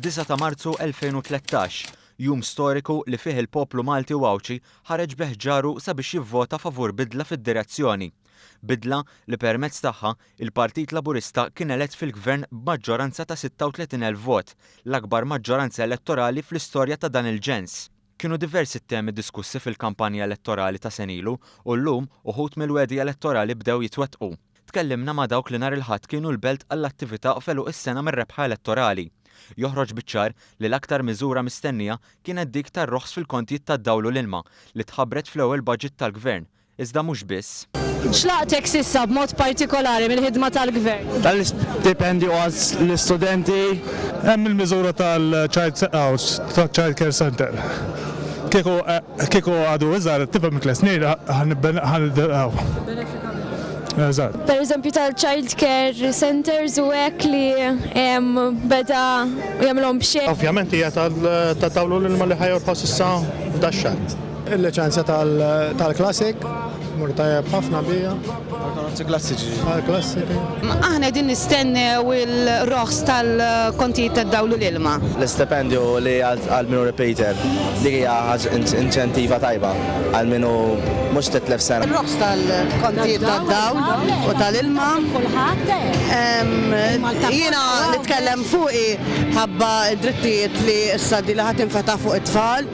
9 ta' Marzu 2013, jum storiku li fih il-poplu Malti u Awċi ħareġ beħġaru sabiex jivvota favur bidla fid-direzzjoni. Bidla li permezz tagħha il-Partit Laburista kien elett fil-Gvern b'maġġoranza ta' 36,000 vot, l-akbar maġġoranza elettorali fl-istorja ta' dan il-ġens. Kienu diversi temi diskussi fil-kampanja elettorali ta' senilu u llum uħud mill-wedi elettorali bdew jitwettqu. Tkellimna ma' dawk li nhar il-Ħadd kienu l-belt għall-attività feluq is-sena mir-rebħa elettorali. Joħroġ biċ-ċar li l-aktar miżura mistennija kienet dik tar-roħs fil-kontijiet tad-dawl u l-ilma li tħabbret fl-ewwel budget tal-Gvern. Iżda mhux biss. X'laqtek s'issa b'mod partikolari mill-ħidma tal-Gvern? Tal-stipendi għaz l-istudenti. Hemm il-miżura tal-Child Care Center. Kieku għadu iżgħar tifhem mill-snin ħanibbenaqgħu. Per eżempju tal-Child Care Centers u hekk li beda jagħmluhom b'xejn. Ovvjament hija tal-tawlu l-ilma li ħajorħos issa daxxar. Il-liċenzja tal-Classic, mur tajjeb ħafna bija. Klassiċi. Tal-Classic. Aħna din nistennew il-roħs tal-kontijiet tad-dawl u l-ilma. L-istipendju li għal-minu repeater, dik hija inċentiva tajba għal-minu mhux titlef sena. Il-roħs tal-kontijiet tad-dawl u tal-ilma. Jiena nitkellem fuqi ħabba id-drittijiet li issa di li ħadd infetaħ fuq it-tfal.